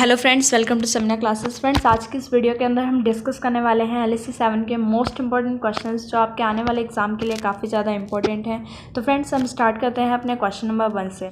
Hello friends, welcome to Sameena classes. Friends, आज की इस वीडियो के अंदर हम डिस्कस करने वाले हैं LSC 7 के मोस्ट इंपॉर्टेंट क्वेश्चंस जो आपके आने वाले एग्जाम के लिए काफ़ी ज़्यादा इंपॉर्टेंट हैं। तो फ्रेंड्स, हम स्टार्ट करते हैं अपने क्वेश्चन नंबर 1 से।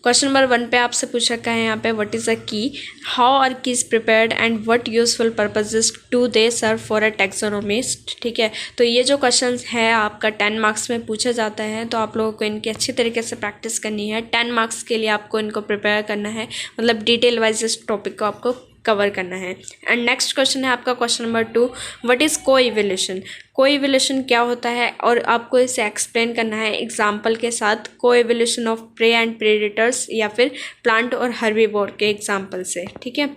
क्वेश्चन नंबर 1 पे आपसे पूछ रखा है यहाँ पे, what is a key, how are keys prepared and what useful purposes do they serve for a taxonomist. ठीक है, तो ये जो क्वेश्चन है आपका 10 मार्क्स में पूछा जाता है, तो आप लोगों को इनकी अच्छी तरीके से प्रैक्टिस करनी है। 10 मार्क्स के लिए आपको इनको प्रिपेयर करना है, मतलब डिटेल वाइज इस टॉपिक को आपको कवर करना है। एंड नेक्स्ट क्वेश्चन है आपका क्वेश्चन नंबर 2, व्हाट इज़ कोइवोल्यूशन। कोइवोल्यूशन क्या होता है और आपको इसे एक्सप्लेन करना है एग्जाम्पल के साथ, कोइवोल्यूशन ऑफ प्रे एंड प्रेडेटर्स या फिर प्लांट और हर्बीवोर के एग्जाम्पल से। ठीक है,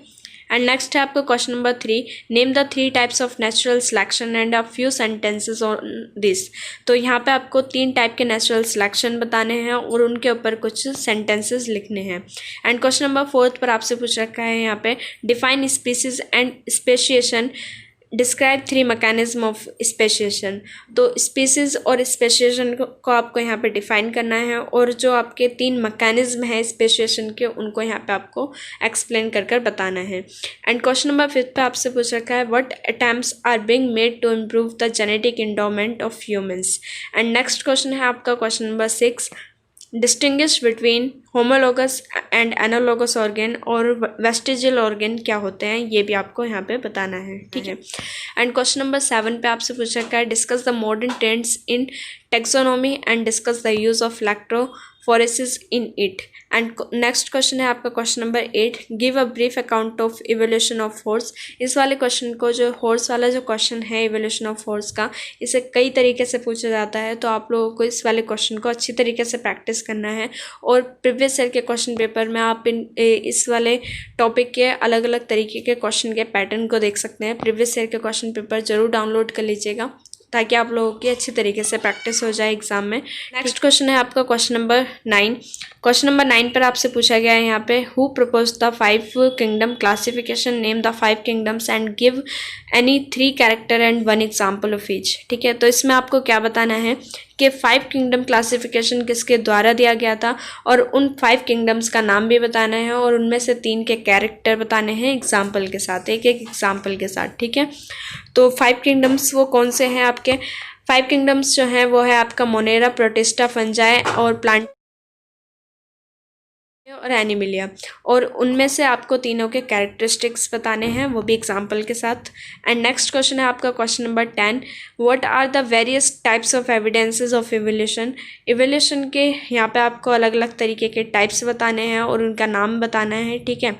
एंड नेक्स्ट है आपका question number 3, name the 3 types of natural selection and a few sentences on this. तो यहाँ पे आपको 3 टाइप के नेचुरल सिलेक्शन बताने हैं और उनके ऊपर कुछ सेंटेंसेस लिखने हैं। एंड क्वेश्चन नंबर 4 पर आपसे पूछ रखा है यहाँ पे, define species and speciation, describe 3 mechanism of speciation. तो स्पीसीज और स्पेशिएशन को आपको यहाँ पे डिफाइन करना है और जो आपके 3 मैकेनिज्म हैं स्पेशिएशन के, उनको यहाँ पे आपको एक्सप्लेन कर कर बताना है। एंड क्वेश्चन नंबर 5 पे आपसे पूछ रखा है, what attempts are being made to improve the genetic endowment of humans. And next question है आपका question number 6, distinguish between homologous and analogous organ और वेस्टिजियल ऑर्गन क्या होते हैं, ये भी आपको यहाँ पे बताना है। ठीक है, एंड क्वेश्चन नंबर 7 पे आपसे पूछ रखा है, discuss the modern trends in taxonomy and discuss the use of electrophoresis in it. And next question है आपका question number 8, give a brief account of evolution of horse. इस वाले क्वेश्चन को, जो हॉर्स वाला जो क्वेश्चन है इवोल्यूशन ऑफ हॉर्स का, इसे कई तरीके से पूछा जाता है, तो आप लोगों को इस वाले क्वेश्चन को अच्छी तरीके से प्रैक्टिस करना है। और प्रीवियस ईयर के क्वेश्चन पेपर में आप इस वाले टॉपिक के अलग अलग तरीके के क्वेश्चन के पैटर्न को देख सकते हैं। प्रीवियस ईयर के क्वेश्चन पेपर जरूर डाउनलोड कर लीजिएगा ताकि आप लोगों की अच्छी तरीके से प्रैक्टिस हो जाए एग्जाम में। नेक्स्ट क्वेश्चन है आपका क्वेश्चन नंबर 9। क्वेश्चन नंबर 9 पर आपसे पूछा गया है यहाँ पे, who propose the 5 kingdom classification, name the 5 kingdoms and give any 3 character and 1 example of each. ठीक है, तो इसमें आपको क्या बताना है कि 5 किंगडम क्लासिफिकेशन किसके द्वारा दिया गया था और उन 5 किंगडम्स का नाम भी बताना है और उनमें से 3 के कैरेक्टर बताने हैं एग्जाम्पल के साथ, एक एक एग्जाम्पल के साथ। ठीक है, तो 5 किंगडम्स वो कौन से हैं आपके? 5 किंगडम्स जो हैं वो है आपका मोनेरा, प्रोटिस्टा, फंजाई और प्लांट और एनिमिलिया, और उनमें से आपको तीनों के कैरेक्टरिस्टिक्स बताने हैं, वो भी एग्जाम्पल के साथ। एंड नेक्स्ट क्वेश्चन है आपका question number 10, what are the various types of evidences of evolution. Evolution के यहाँ पे आपको अलग अलग तरीके के टाइप्स बताने हैं और उनका नाम बताना है। ठीक है,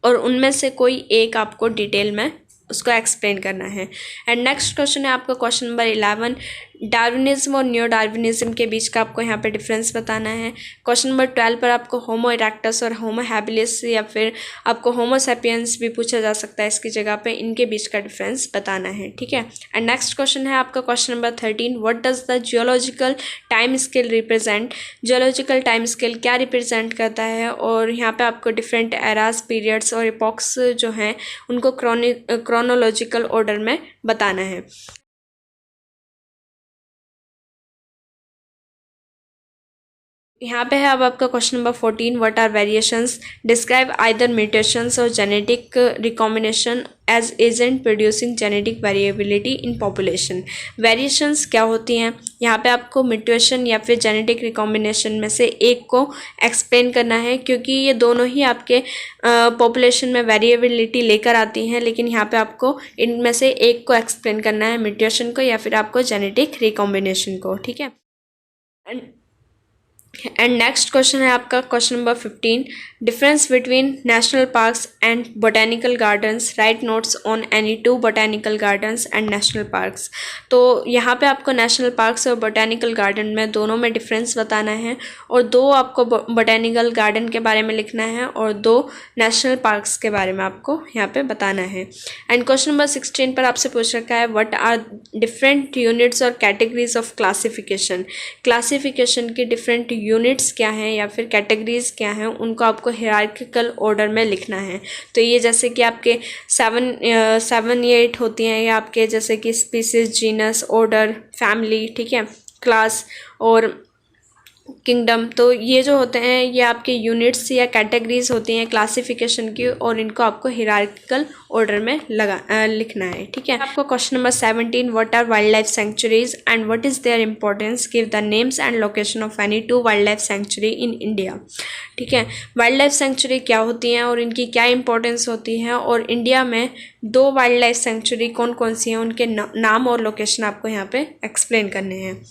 और उनमें से कोई एक आपको डिटेल में उसको एक्सप्लेन करना है। एंड नेक्स्ट क्वेश्चन है आपका क्वेश्चन नंबर 11, डार्विनिज्म और न्यू डार्विनिज्म के बीच का आपको यहाँ पे डिफरेंस बताना है। क्वेश्चन नंबर 12 पर आपको होमो इरेक्टस और होमो हैबिलिस या फिर आपको होमो सैपियंस भी पूछा जा सकता है इसकी जगह पे, इनके बीच का डिफरेंस बताना है। ठीक है, एंड नेक्स्ट क्वेश्चन है आपका question number 13, what does the geological time scale represent. Geological time scale क्या रिप्रेजेंट करता है, और यहाँ पे आपको डिफरेंट एराज, पीरियड्स और इपॉक्स जो हैं उनको क्रोनोलॉजिकल ऑर्डर में बताना है। यहाँ पे है अब आपका question number 14, what are variations, describe either mutations और genetic recombination as agent producing genetic variability in population. Variations क्या होती हैं, यहाँ पे आपको म्यूटेशन या फिर जेनेटिक रिकॉम्बिनेशन में से एक को एक्सप्लेन करना है, क्योंकि ये दोनों ही आपके पॉपुलेशन में वेरिएबिलिटी लेकर आती हैं, लेकिन यहाँ पे आपको इनमें से एक को एक्सप्लेन करना है, म्यूटेशन को या फिर आपको जेनेटिक रिकॉम्बिनेशन को। ठीक है, एंड नेक्स्ट क्वेश्चन है आपका question number 15, difference between national parks and botanical gardens, right notes on any 2 botanical gardens and national parks. तो यहाँ पे आपको नेशनल पार्क्स और बोटेनिकल गार्डन में दोनों में डिफरेंस बताना है और 2 आपको बोटेनिकल गार्डन के बारे में लिखना है और 2 नेशनल पार्क्स के बारे में आपको यहाँ पे बताना है। एंड क्वेश्चन नंबर 16 पर आपसे पूछ रखा है, व्हाट आर डिफरेंट यूनिट्स और कैटेगरीज ऑफ क्लासिफिकेशन। क्लासिफिकेशन की डिफरेंट यूनिट्स क्या हैं या फिर कैटेगरीज क्या हैं, उनको आपको हियरार्किकल ऑर्डर में लिखना है। तो ये जैसे कि आपके 7 या 8 होती हैं, या आपके जैसे कि स्पीसीज, जीनस, ऑर्डर, फैमिली, ठीक है, क्लास और किंगडम। तो ये जो होते हैं ये आपके यूनिट्स या कैटेगरीज होती हैं क्लासिफिकेशन की, और इनको आपको हिरार्किकल ऑर्डर में लिखना है। ठीक है। आपको question number 17, what are wild life sanctuaries and what is their importance, give the names and location of any 2 wild life sanctuary in India. ठीक है। वाइल्ड लाइफ सेंचुरी क्या होती हैं और इनकी क्या इंपॉर्टेंस होती है, और इंडिया में 2 वाइल्ड लाइफ सेंचुरी कौन कौन सी हैं, उनके नाम और लोकेशन आपको यहाँ पे एक्सप्लेन करने हैं।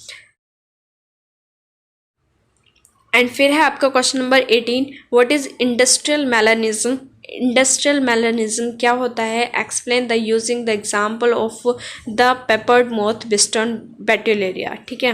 एंड फिर है आपका question number 18, what is industrial melanism. Industrial melanism क्या होता है, explain the using the example of the peppered moth Biston betularia. ठीक है।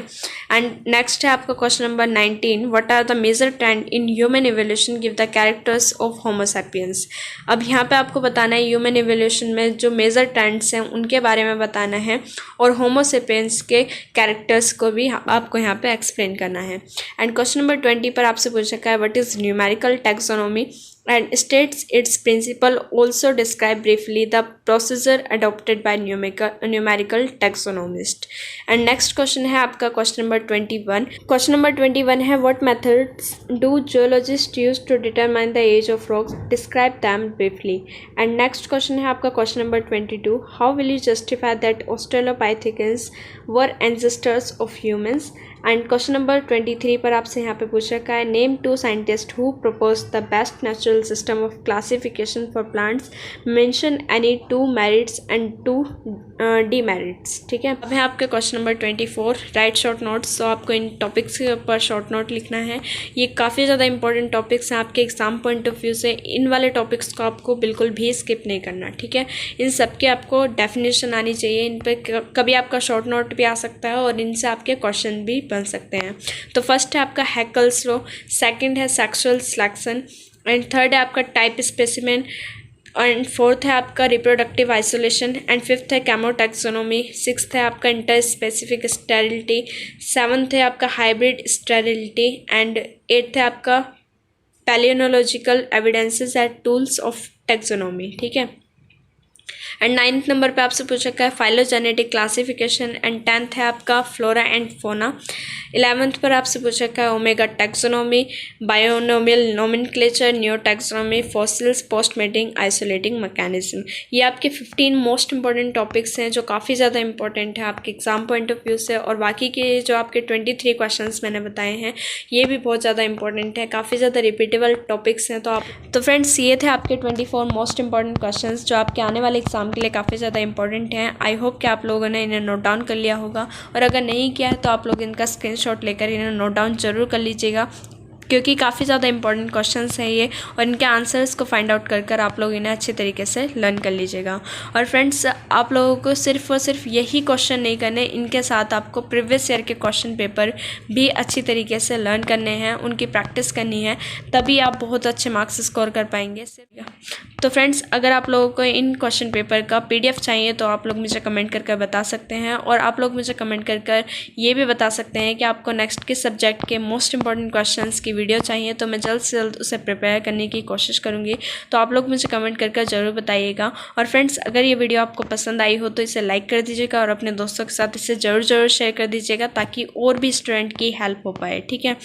एंड नेक्स्ट है आपका question number 19, what are the major trend in human evolution, give the characters of Homo sapiens. अब यहाँ पे आपको बताना है ह्यूमन इवोल्यूशन में जो मेजर ट्रेंड्स हैं उनके बारे में बताना है, और होमो सैपियंस के कैरेक्टर्स को भी आपको यहाँ पे एक्सप्लेन करना है। एंड क्वेश्चन नंबर 20 पर आपसे पूछा गया है, what is numerical taxonomy and states its principle, also describe briefly the procedure adopted by numerical taxonomist। and next question है आपका क्वेश्चन नंबर 21। क्वेश्चन नंबर 21 है, what methods do geologists use to determine the age of rocks, describe them briefly। and next question है आपका question number 22, how will you justify that australopithecines were ancestors of humans। And question number 23 पर आपसे यहाँ पे पूछ रखा है, name 2 scientist who propose the best natural system of classification for plants, mention any 2 merits and 2 demerits. ठीक है। अब है आपके question number 24, right short notes. तो आपको इन टॉपिक्स के ऊपर शॉर्ट नोट लिखना है। ये काफ़ी ज़्यादा इंपॉर्टेंट टॉपिक्स हैं आपके एग्जाम पॉइंट ऑफ व्यू से। इन वाले टॉपिक्स को आपको बिल्कुल भी स्किप नहीं करना। ठीक है। इन सब के आपको डेफिनेशन आनी चाहिए, इन पर कभी आपका शॉर्ट नोट भी आ सकता है और इनसे आपके क्वेश्चन भी बन सकते हैं। तो फर्स्ट है आपका हैकल्स लॉ, सेकंड है सेक्सुअल सिलेक्शन, एंड थर्ड है आपका टाइप स्पेसिमेन, एंड फोर्थ है आपका रिप्रोडक्टिव आइसोलेशन, एंड फिफ्थ है कैमोटैक्सोनॉमी, सिक्स्थ है आपका इंटर स्पेसिफिक स्टेरिलिटी, सेवन्थ है आपका हाइब्रिड स्टेरिलिटी, एंड एट्थ है आपका palaeontological evidences at tools of taxonomy. ठीक है। एंड 9th नंबर पे आपसे पूछा गया है फाइलोजेनेटिक क्लासिफिकेशन, एंड 10th है आपका फ्लोरा एंड फोना। 11th पर आपसे पूछा गया है omega taxonomy, binomial nomenclature, new taxonomy, fossils, post mating, isolating mechanism. ये आपके 15 मोस्ट इंपॉर्टेंट टॉपिक्स हैं जो काफ़ी ज़्यादा इंपॉर्टेंट है आपके एग्जाम पॉइंट ऑफ व्यू से, और बाकी के जो आपके 23 क्वेश्चंस मैंने बताए हैं ये भी बहुत ज़्यादा इंपॉर्टेंट है, काफ़ी ज़्यादा रिपीटेबल टॉपिक्स हैं। तो फ्रेंड्स ये थे आपके 24 मोस्ट इंपॉर्टेंट क्वेश्चंस जो आपके आने वाले एग्जाम के लिए काफ़ी ज़्यादा इंपॉर्टेंट हैं। आई होप कि आप लोगों ने इन्हें नोट डाउन कर लिया होगा, और अगर नहीं किया है तो आप लोग इनका स्क्रीनशॉट लेकर इन्हें नोट डाउन जरूर कर लीजिएगा, क्योंकि काफ़ी ज़्यादा इंपॉर्टेंट क्वेश्चंस हैं ये, और इनके आंसर्स को फाइंड आउट कर आप लोग इन्हें अच्छे तरीके से लर्न कर लीजिएगा। और फ्रेंड्स आप लोगों को सिर्फ और सिर्फ यही क्वेश्चन नहीं करने, इनके साथ आपको प्रीवियस ईयर के क्वेश्चन पेपर भी अच्छी तरीके से लर्न करने हैं, उनकी प्रैक्टिस करनी है, तभी आप बहुत अच्छे मार्क्स स्कोर कर पाएंगे। तो फ्रेंड्स अगर आप लोगों को इन क्वेश्चन पेपर का PDF चाहिए तो आप लोग मुझे कमेंट कर बता सकते हैं, और आप लोग मुझे कमेंट कर ये भी बता सकते हैं कि आपको नेक्स्ट किस सब्जेक्ट के मोस्ट इंपॉर्टेंट क्वेश्चंस की वीडियो चाहिए, तो मैं जल्द से जल्द उसे प्रिपेयर करने की कोशिश करूँगी। तो आप लोग मुझे कमेंट कर ज़रूर बताइएगा। और फ्रेंड्स अगर ये वीडियो आपको पसंद आई हो तो इसे लाइक कर दीजिएगा, और अपने दोस्तों के साथ इसे ज़रूर शेयर कर दीजिएगा, ताकि और भी स्टूडेंट की हेल्प हो पाए। ठीक है।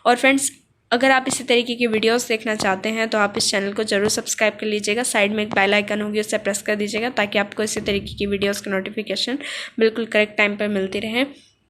और फ्रेंड्स अगर आप इसी तरीके की वीडियोस देखना चाहते हैं तो आप इस चैनल को जरूर सब्सक्राइब कर लीजिएगा। साइड में एक बेल आइकन होगी, उसे प्रेस कर दीजिएगा, ताकि आपको इसी तरीके की वीडियोस की नोटिफिकेशन बिल्कुल करेक्ट टाइम पर मिलती रहे।